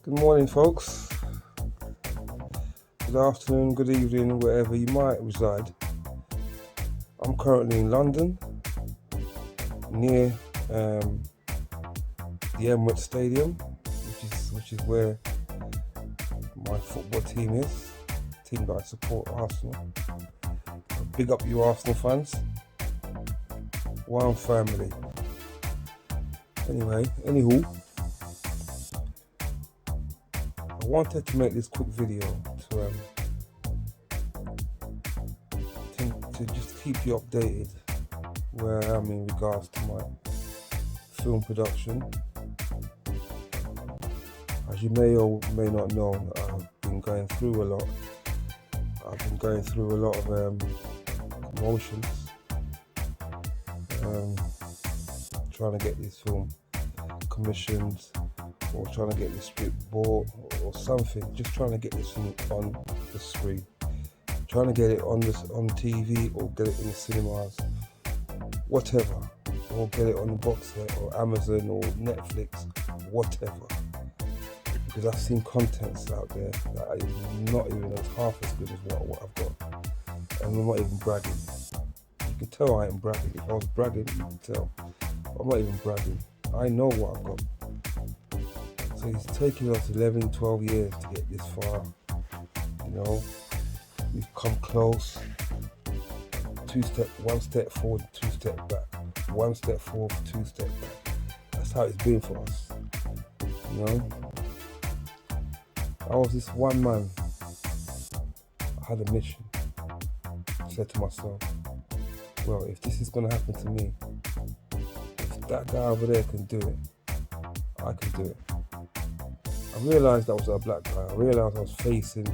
Good morning, folks. Good afternoon, good evening, wherever you might reside. I'm currently in London, near the Emirates Stadium, which is where my football team is. Team that I support, Arsenal. Big up you Arsenal fans. One family. Anywho, I wanted to make this quick video to just keep you updated where I am in regards to my film production. As you may or may not know, I've been going through a lot. I've been going through a lot of emotions, trying to get this film commissioned, or trying to get this script bought, or something. Just trying to get this thing on the screen, trying to get it on TV, or get it in the cinemas, whatever, or get it on the box set, or Amazon, or Netflix, whatever. Because I've seen contents out there that are not even half as good as what I've got, and I'm not even bragging. You can tell I ain't bragging. If I was bragging, you can tell. I'm not even bragging. I know what I've got. So it's taken us 11, 12 years to get this far. You know, we've come close. One step forward, 2 steps back. 1 step forward, 2 steps back. That's how it's been for us. You know, I was this one man. I had a mission. I said to myself, well, if this is going to happen to me, if that guy over there can do it, I can do it. I realised that was a black guy. I realised I was facing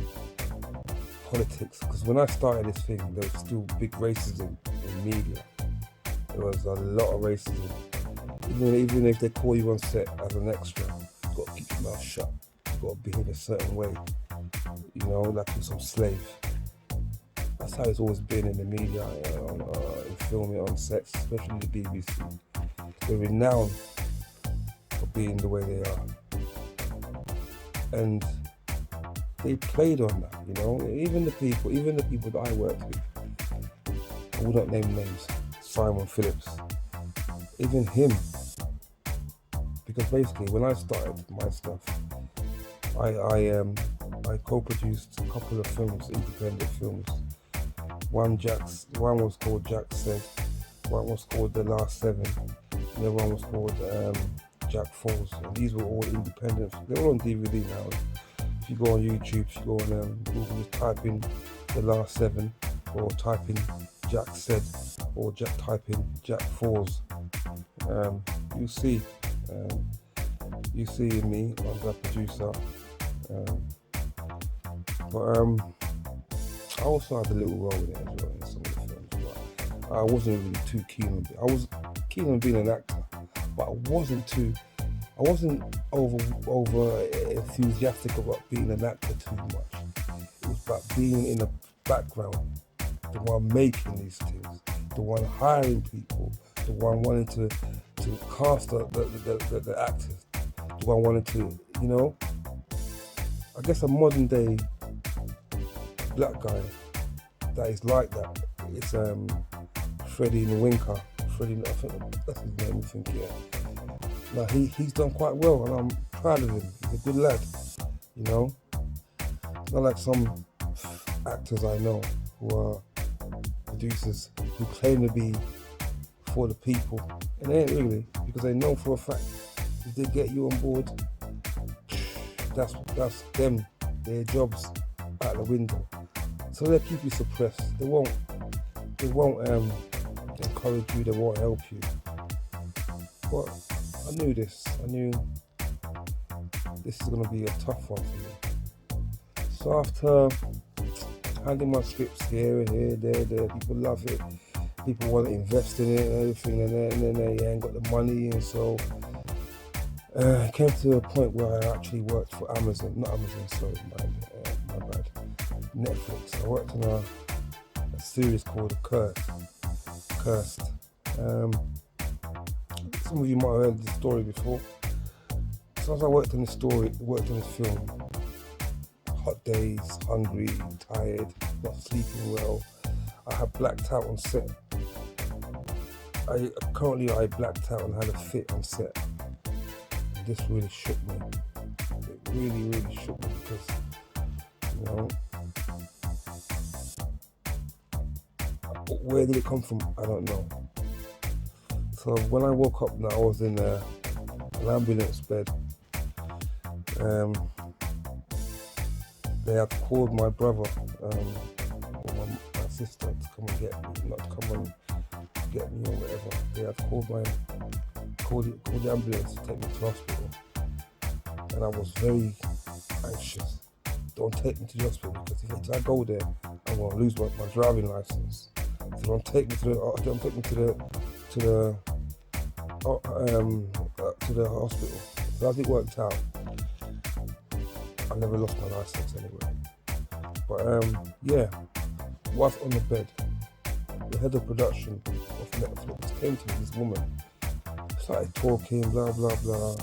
politics, because when I started this thing, there was still big racism in media. There was a lot of racism. Even if they call you on set as an extra, you've got to keep your mouth shut. You've got to behave a certain way, you know, like you're some slave. That's how it's always been in the media, in filming, on sets, especially the BBC. They're renowned for being the way they are. And they played on that, you know. Even the people that I worked with, I will not name names, Simon Phillips, even him. Because basically, when I started my stuff, I co-produced a couple of films, independent films. One was called Jack Said, one was called The Last Seven, and the other one was called Jack Falls. And these were all independent. They're all on DVD now. If you go on YouTube, if you go on Google, just type in The Last Seven, or type in Jack Said, or type in Jack Falls. You see me as a producer. But I also had a little role in it as well in some of the films. But I wasn't really too keen on it. I was keen on being an actor, but I wasn't over enthusiastic about being an actor too much. It was about being in the background, the one making these things, the one hiring people, the one wanting to cast the actors, the one wanting to, you know. I guess a modern day black guy that is like that. It's Freddie Nwinka. Freddie, I think that's his name. I think, yeah. Now he's done quite well, and I'm proud of him. He's a good lad, you know. Not like some actors I know who are producers who claim to be for the people, and they ain't really, because they know for a fact if they get you on board, that's them, their jobs out the window. So they'll keep you suppressed. They won't encourage you. They won't help you. But I knew this. I knew this is gonna be a tough one for me. So after handing my scripts here, there, people love it. People want to invest in it and everything, and then they ain't got the money, and so it came to a point where I actually worked for not Amazon, sorry, my bad, Netflix. I worked on a series called Cursed. Some of you might have heard this story before. So as I worked on this story, worked on this film, hot days, hungry, tired, not sleeping well, I had blacked out on set. I blacked out and had a fit on set. This really shook me. It really shook me because, you know, where did it come from? I don't know. So when I woke up now, I was in an ambulance bed. They had called my brother or my sister to come and get me, not to come and get me or whatever. They had called the ambulance to take me to hospital, and I was very anxious. Don't take me to the hospital because if I go there, I'm gonna lose my driving license. So don't take me to the hospital. So as it worked out, I never lost my license anyway. But yeah, whilst on the bed, the head of production of Netflix came to me, this woman, started talking, blah blah blah.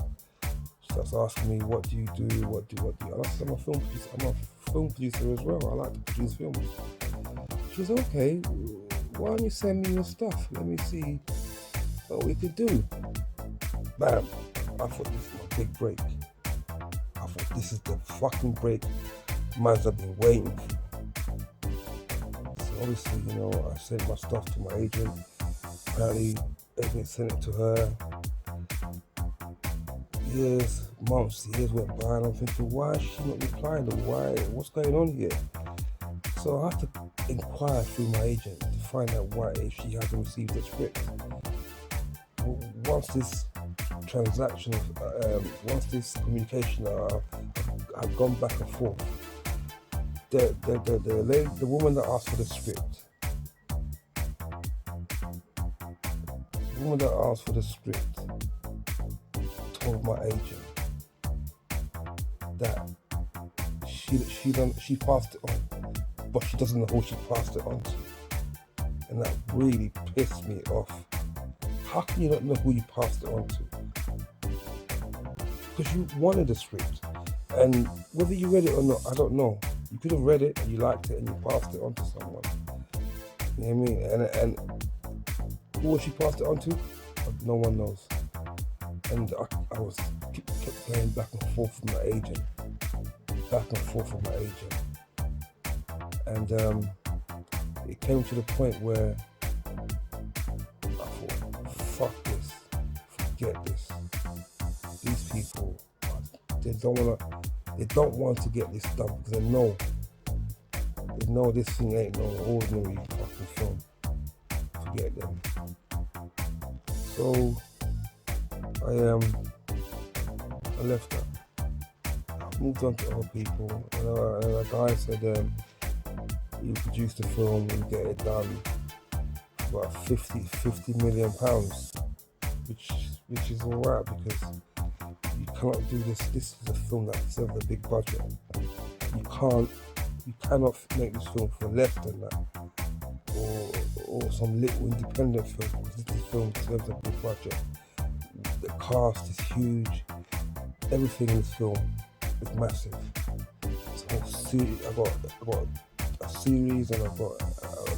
Starts asking me, what do you do? What do you? And I said, I'm a film producer as well. I like to produce films. She said, okay, why don't you send me your stuff? Let me see what we could do. Bam! I thought this was my big break. I thought this is the fucking break man's have been waiting for. So obviously, you know, I sent my stuff to my agent. Apparently, agent sent it to her. Years went by, and I'm thinking, why is she not replying? What's going on here? So I have to inquire through my agent to find out why if she hasn't received the script. Once this transaction, once this communication, I've gone back and forth. The woman that asked for the script, told my agent that she passed it on, but she doesn't know who she passed it on to, and that really pissed me off. How can you not know who you passed it on to? Because you wanted the script, and whether you read it or not, I don't know. You could have read it and you liked it and you passed it on to someone. You know what I mean? And who she passed it on to? No one knows. And I was kept going back and forth with my agent, and it came to the point where I thought, fuck this, forget this. These people, they don't want to get this done because they know this thing ain't no ordinary fucking film. Forget them. So I left that. I moved on to other people, and a guy said he produced the film and get it done for about 50 million pounds, which is alright because you cannot do this. This is a film that deserves a big budget. You cannot make this film for less than that, or some little independent film, because this film deserves a big budget. The cast is huge. Everything in this film is massive. It's a whole series. I've got a series and I've got a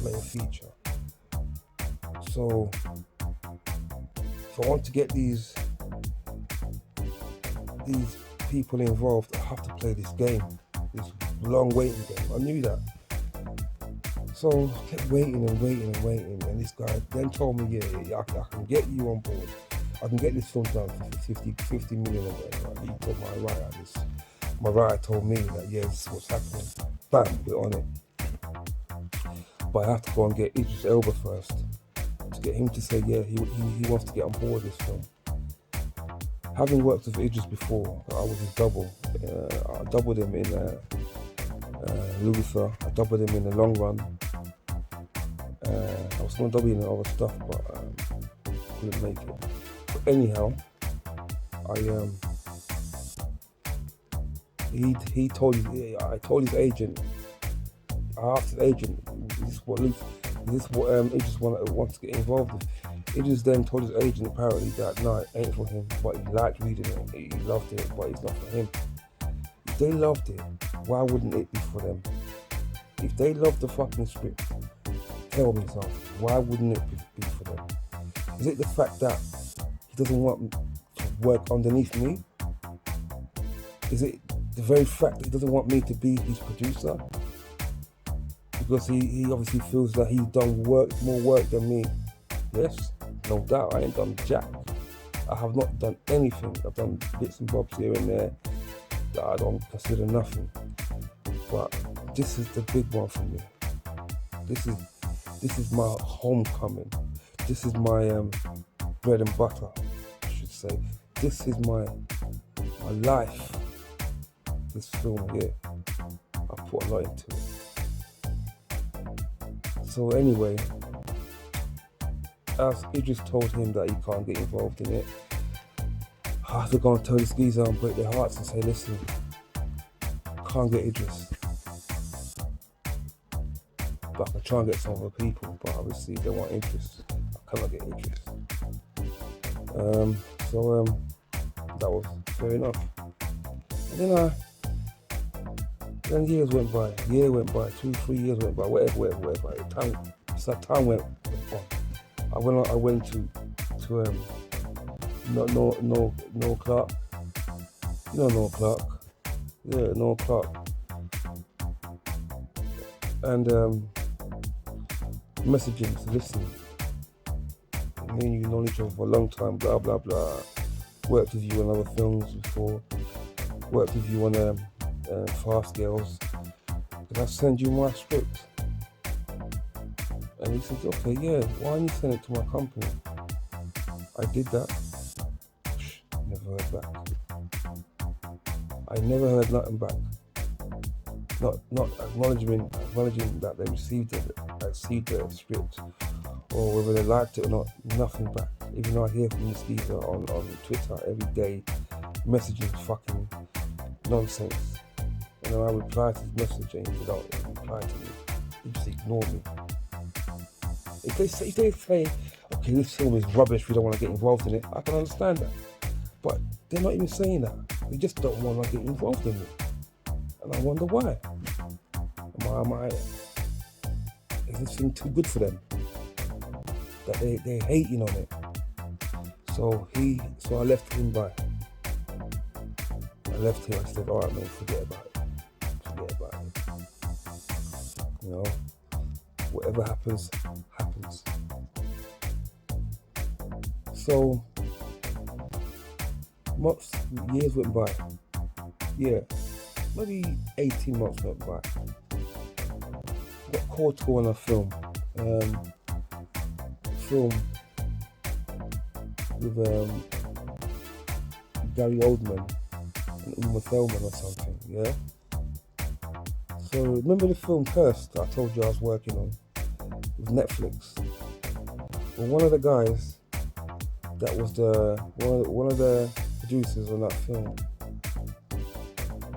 main feature. So if I want to get these people involved, I have to play this game, this long waiting game. I knew that. So I kept waiting, and this guy then told me, yeah, I can get you on board. I can get this film done for 50 million or whatever. He told my writer this. My writer told me that, yeah, this is what's happening. Bam, we're on it. But I have to go and get Idris Elba first to get him to say, yeah, he wants to get on board this film. Having worked with Idris before, I was his double. I doubled him in Luther. I doubled him in the long run. I was going to double him in other stuff, but couldn't make it. But anyhow, I told his agent. I asked his agent, is this what Idris wants to get involved with? Idris then told his agent apparently that no, it ain't for him, but he liked reading it, he loved it, but it's not for him. If they loved it, why wouldn't it be for them? If they loved the fucking script, tell me something, why wouldn't it be for them? Is it the fact that he doesn't want to work underneath me? Is it the very fact that he doesn't want me to be his producer? Because he obviously feels that he's done more work than me. Yes, no doubt, I ain't done jack. I have not done anything. I've done bits and bobs here and there that I don't consider nothing. But this is the big one for me. This is my homecoming. This is my bread and butter, I should say. This is my life. This film here, I put a lot into it. So anyway, as Idris told him that he can't get involved in it, I have to go and tell this geezer and break their hearts and say, listen, can't get Idris. But I can try and get some other people, but obviously they want interest. I cannot get Idris. So that was fair enough. And then years went by, 2, 3 years went by, whatever. Time went on. I went to no Clark. You know no Clark. Yeah, no Clark. And messaging, so listen, me and you known each other for a long time, blah blah blah. Worked with you on other films before. Worked with you on Fast Girls. Did I send you my script? And he said, okay, yeah, why don't you send it to my company? I did that. Never heard back. I never heard nothing back. Not acknowledging that they received the script, or whether they liked it or not, nothing back. Even though I hear from this geezer on Twitter every day, messaging fucking nonsense. And then I reply to his message and he don't reply to me. He just ignore me. If they say, okay, this film is rubbish, we don't want to get involved in it, I can understand that. But they're not even saying that. They just don't want to get involved in it. And I wonder why. Is this thing too good for them? That they're hating on it. So I left him by. I said, all right, man, forget about it. You know, whatever happens. So years went by. Yeah, maybe 18 months went by. Got called to go on a film. With Gary Oldman and Uma Thurman or something, yeah? So remember the film Cursed that I told you I was working on with Netflix? Well, one of the guys that was one of the producers on that film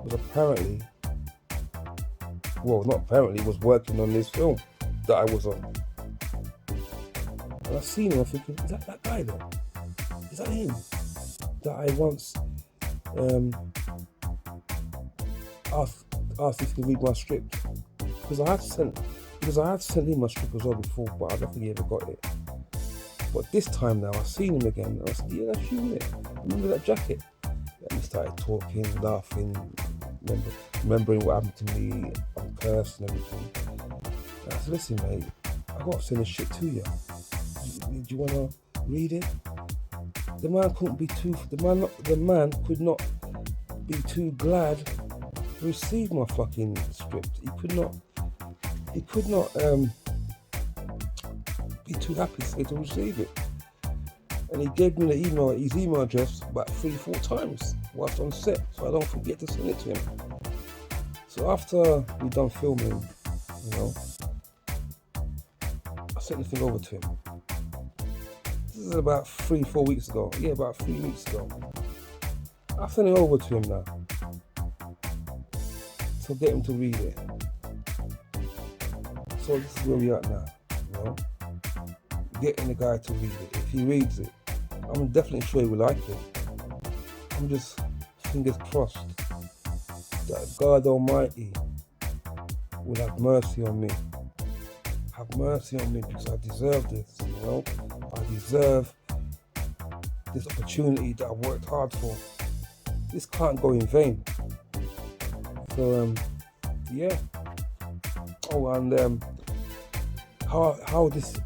was apparently, well, not apparently, was working on this film that I was on. And I seen him, I'm thinking, is that guy then? Is that him? That I once asked if he could read my script. Because I had sent him my script as well before, but I don't think he ever got it. But this time now, I seen him again, and I said, yeah, that's you, innit? Remember that jacket? And we started talking, laughing, remembering what happened to me on Cursed and everything. And I said, listen, mate, I got to send this shit to you. Do you want to read it? The man could not be too glad to receive my fucking script. He could not be too happy to receive it. And he gave me his email address about 3-4 times whilst on set, so I don't forget to send it to him. So after we done filming, you know, I sent the thing over to him. This is about 3-4 weeks ago. Yeah, about 3 weeks ago. I sent it over to him now. So get him to read it. So this is where we are now, you know. getting the guy to read it. If he reads it, I'm definitely sure he will like it. I'm just fingers crossed that God Almighty will have mercy on me. Have mercy on me, because I deserve this, you know. I deserve this opportunity that I worked hard for. This can't go in vain. So yeah. Oh, and how this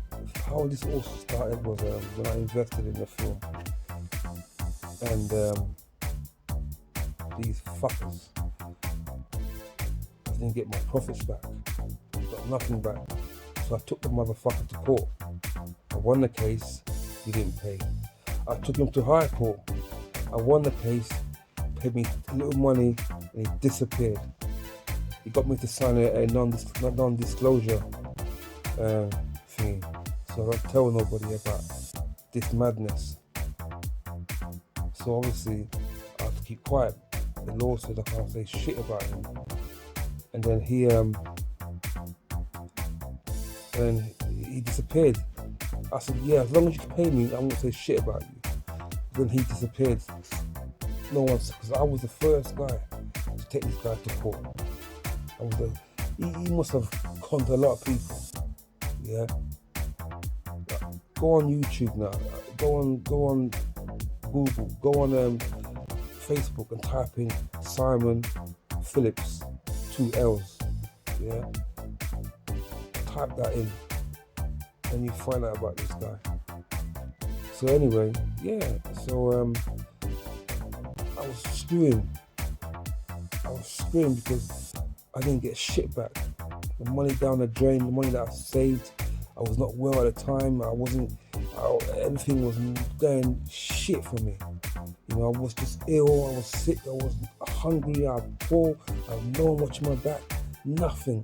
all started was when I invested in the film, and these fuckers, I didn't get my profits back, got nothing back. So I took the motherfucker to court. I won the case, he didn't pay. I took him to high court. I won the case, paid me a little money, and he disappeared. He got me to sign a non-disclosure thing, so I don't tell nobody about this madness. So obviously I have to keep quiet. The law said I can't say shit about him. And then he disappeared. I said, yeah, as long as you can pay me, I won't say shit about you. Then he disappeared. No one, because I was the first guy to take this guy to court. He must have conned a lot of people. Yeah. Go on YouTube now. Go on Google. Go on Facebook and type in Simon Phillips, 2 L's. Yeah. Type that in, and you find out about this guy. So anyway, yeah. So I was screwing because I didn't get shit back. The money down the drain, the money that I saved. I was not well at the time. Everything was going shit for me. You know, I was just ill, I was sick, I was hungry, I was poor, I had no one watching my back, nothing.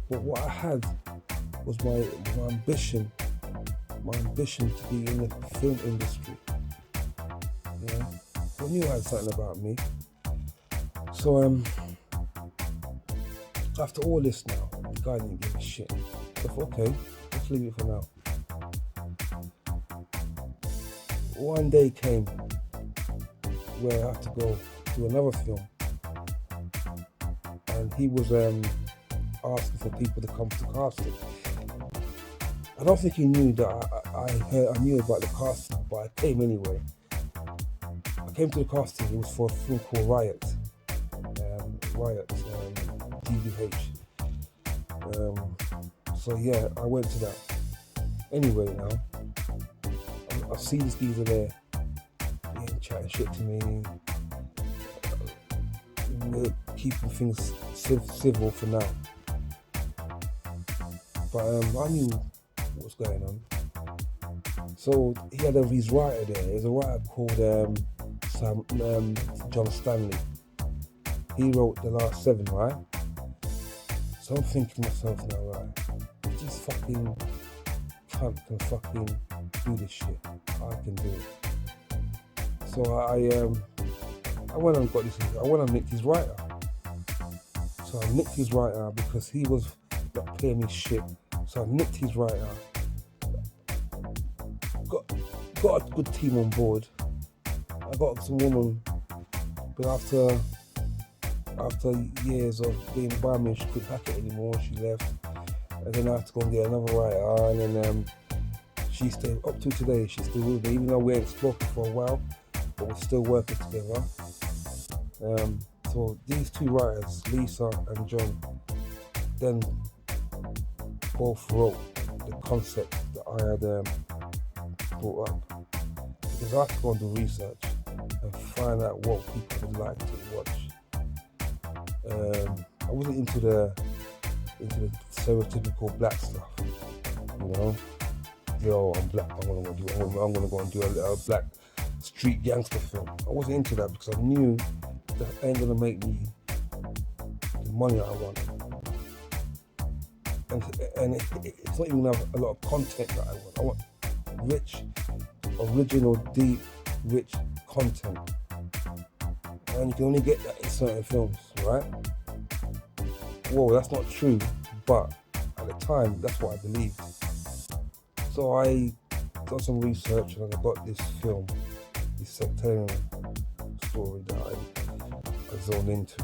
But what I had was my ambition to be in the film industry. Yeah, I knew I had something about me. So after all this now, the guy didn't give a shit. So I thought, okay, let's leave it for now. One day came where I had to go to another film, and he was asking for people to come to casting. I don't think he knew that I knew about the casting, but I came anyway. I came to the casting. It was for a film called Riot, DBH. So yeah, I went to that. Anyway, now I see this geezer there, chatting shit to me. We're keeping things civil for now, but I knew what was going on. So he had his writer there. There's a writer called John Stanley. He wrote The Last 7, right? So I'm thinking to myself now, right, if this fucking cunt can fucking do this shit, I can do it. So I went and got this. I went and nicked his writer. So I nicked his writer because he was not paying me shit. So I nicked his writer. Got a good team on board. I got some woman, but after years of being by me, she couldn't hack it anymore. She left, and then I had to go and get another writer, and then she stayed up to today. She's still with me, even though we ain't spoken for a while, but we're still working together. So these two writers, Lisa and John, then both wrote the concept that I had brought up, because I had to go and do research and find out what people would like to watch. I wasn't into the stereotypical black stuff, you know. Yo, I'm black. I'm gonna go and do a black street gangster film. I wasn't into that because I knew that ain't gonna make me the money that I want, and it's not even have a lot of content that I want. I want rich, original, deep, rich content, and you can only get that in certain films, right? Whoa, that's not true, but at the time, that's what I believed. So So I done some research and I got this film, this sectarian story that I zoned into.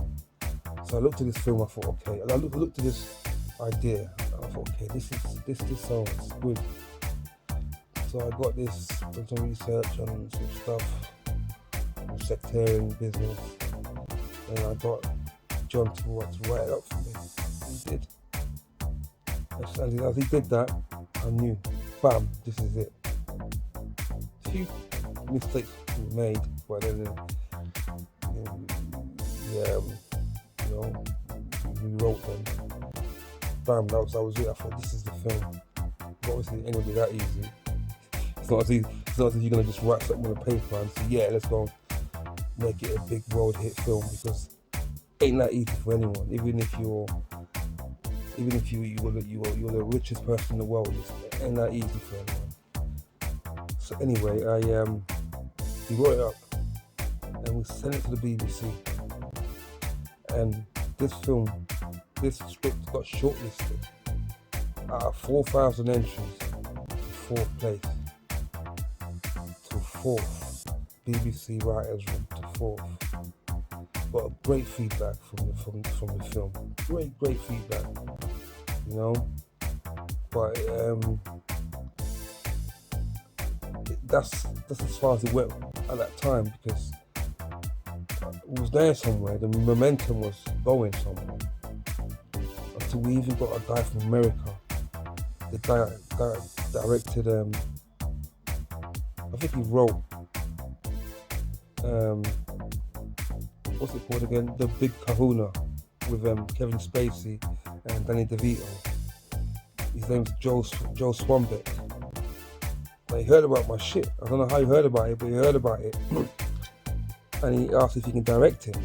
So I looked at this film, I thought, okay, and I looked at this idea, and I thought, okay, this sounds good. So I got this, done some research on some stuff, sectarian business, and I got John to write it up for me. He did. And as he did that, I knew, bam, this is it. A few mistakes were made, but then, we wrote them. Bam, that was it. I thought, this is the film. But obviously, it ain't gonna be that easy. It's not as if you're gonna just write something on a paper and say, yeah, let's go make it a big world hit film, because it ain't that easy for anyone. Even if you're the richest person in the world, it ain't that easy for anyone. So anyway, we wrote it up and we sent it to the BBC. And this script got shortlisted out of 4,000 entries to 4th place. To 4th. BBC Writers Room to 4th. Got great feedback from the film. Great feedback. But that's as far as it went at that time, because it was going somewhere. The momentum was going somewhere. Until we even got a guy from America. The guy directed. I think he wrote. What's it called again? The Big Kahuna with Kevin Spacey and Danny DeVito. His name's Joe Swanbeck. He heard about my shit. I don't know how he heard about it, but he heard about it. And he asked if he can direct him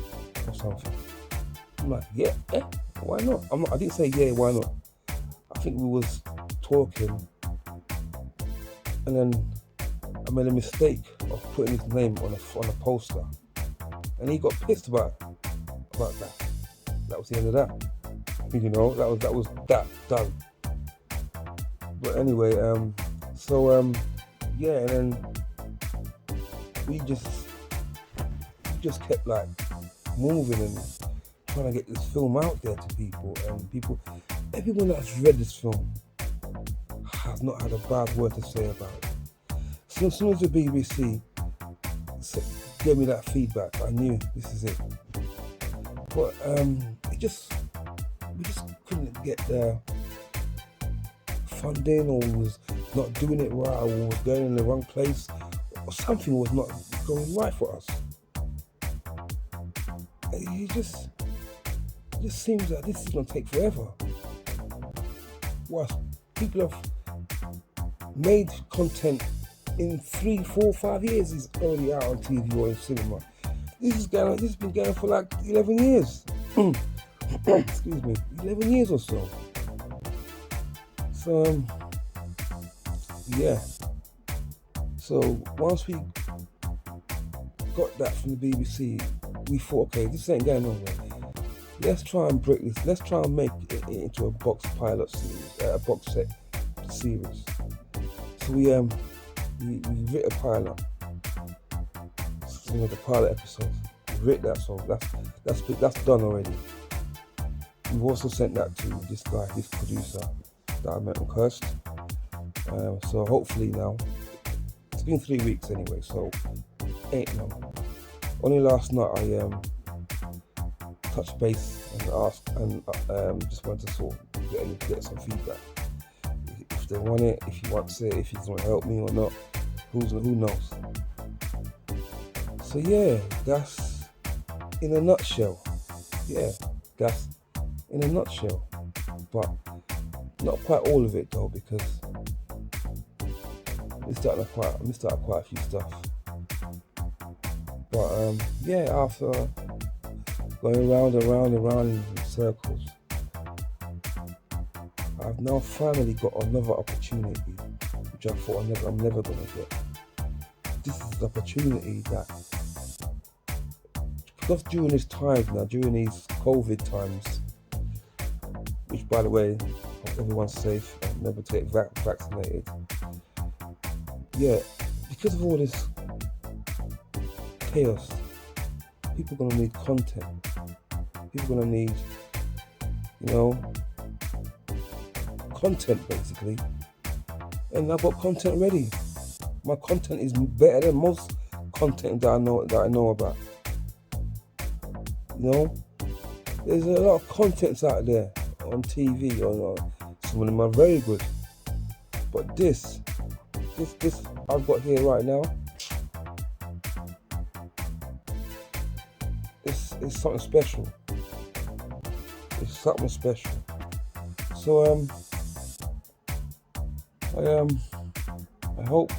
or something. I'm like, yeah, why not? I didn't say yeah, why not? I think we was talking, and then I made a mistake of putting his name on a poster, and he got pissed about that. That was the end of that. That was done. But anyway, yeah, and then we just kept like moving and trying to get this film out there to people, and everyone that's read this film has not had a bad word to say about it. So as soon as the BBC gave me that feedback, I knew this is it. But we just couldn't get the funding, or was not doing it right, or was going in the wrong place, or something was not going right for us. It just seems that this is going to take forever. Whilst people have made content in 3, 4, 5 years, is already out on TV or in cinema. This has been going for like 11 years. Excuse me, 11 years or so. So yeah. So once we got that from the BBC, we thought, okay, this ain't going nowhere. Let's try and break this. Let's try and make it into a box pilot series, a box set series. So we writ a pilot. The pilot episodes. We writ that, so that's done already. We've also sent that to this guy, this producer that I met on Cursed. So hopefully now, it's been 3 weeks anyway, so ain't no. Only last night I touched base and asked, and just wanted to sort of get some feedback. If they want it, if he wants it, if he's going to help me or not, who knows. So yeah, that's in a nutshell. Yeah, that's in a nutshell. But not quite all of it though, because I missed out quite a few stuff. But yeah, after going round and round and round in circles, I've now finally got another opportunity, which I thought I'm never gonna get. This is an opportunity that, because during this time now, during these COVID times, which by the way, hope everyone's safe and never get vaccinated. yeah, because of all this chaos, people are gonna need content. People are gonna need, content basically. And I've got content ready. My content is better than most content that I know about. There's a lot of contents out there on TV, some of them are very good. But this I've got here right now, it's something special. It's something special. So I hope,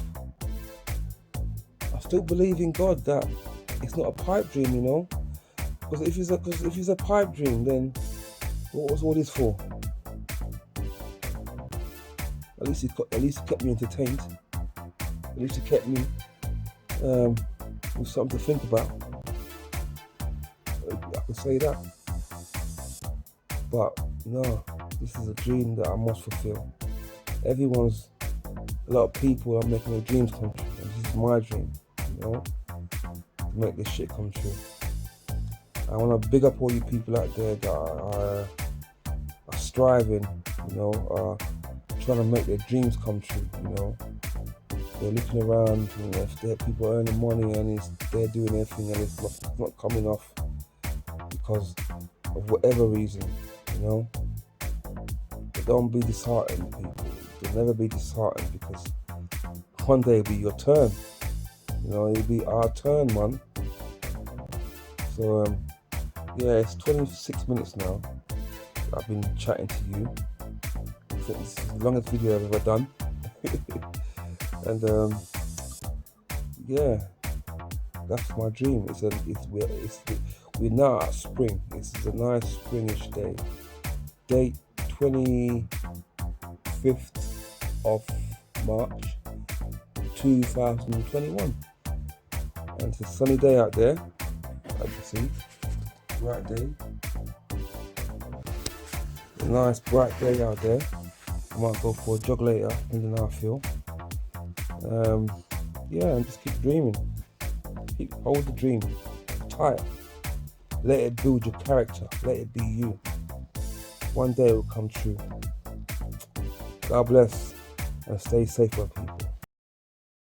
I still believe in God that it's not a pipe dream, because if it's a pipe dream, then what was all this for? At least it kept me entertained. At least it kept me with something to think about. I can say that. But no, this is a dream that I must fulfill. A lot of people are making their dreams come true, and this is my dream, to make this shit come true. I want to big up all you people out there that are striving, are trying to make their dreams come true, They're looking around, if there are people earning money and they're doing everything and it's not coming off because of whatever reason, But don't be disheartened, people. You'll never be disheartened, because one day it'll be your turn. It'll be our turn, man. So yeah, it's 26 minutes now. I've been chatting to you. I think this is the longest video I've ever done. And yeah, that's my dream. We're now at spring. It's a nice springish day. Date 25th of March 2021. And it's a sunny day out there, as you see. Bright day. A nice bright day out there. I might go for a jog later, depending on how I feel. Yeah, and just keep dreaming. Hold the dream tight. Let it build your character. Let it be you. One day it will come true. God bless, and stay safe, my people.